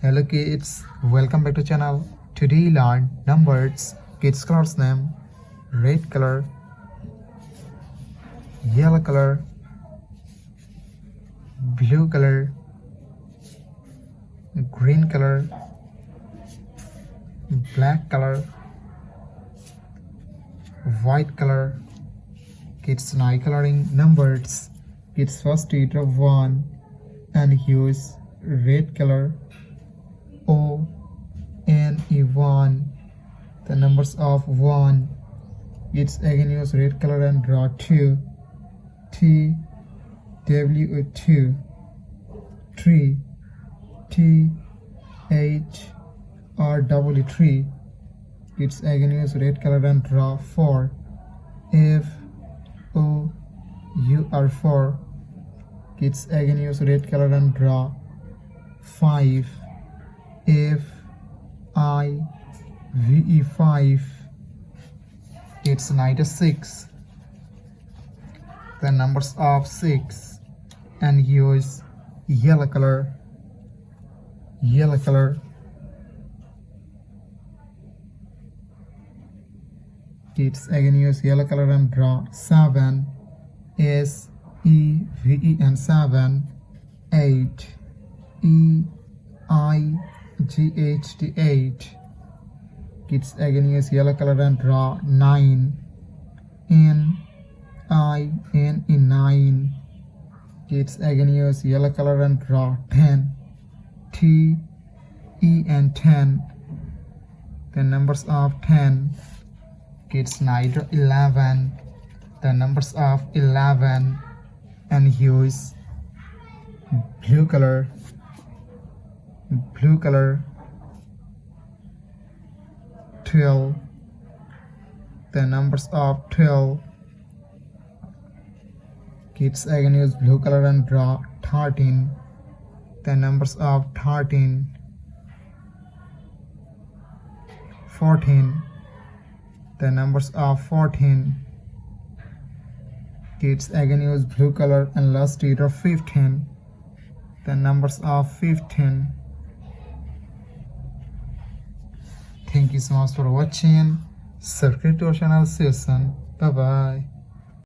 Hello kids, welcome back to channel. Today learn numbers. Kids colors name: red color, yellow color, blue color, green color, black color, white color. Kids eye coloring numbers. Kids first letter 1 and use red color. O N E 1. The numbers of 1. It's again use red color and draw 2. T W 2. 3 T H R W 3. It's again use red color and draw 4. F O U R 4. It's again use red color and draw 5. F I V E 5. It's 96. The numbers of 6 and use yellow color. Yellow color. It's again use yellow color and draw 7. S E V E and 7. 8 E I G-H-T 8. Kids again use yellow color and draw 9. N-I-N-E 9. Kids again use yellow color and draw 10. T-E and 10. The numbers of 10. Kids draw 11. The numbers of 11 and use blue color. Blue color. 12. The numbers of 12. Kids again use blue color and draw 13. The numbers of 13. 14. The numbers of 14. Kids again use blue color and last letter 15. The numbers of 15. Thank you so much for watching. Subscribe to our channel. See you soon. Bye bye.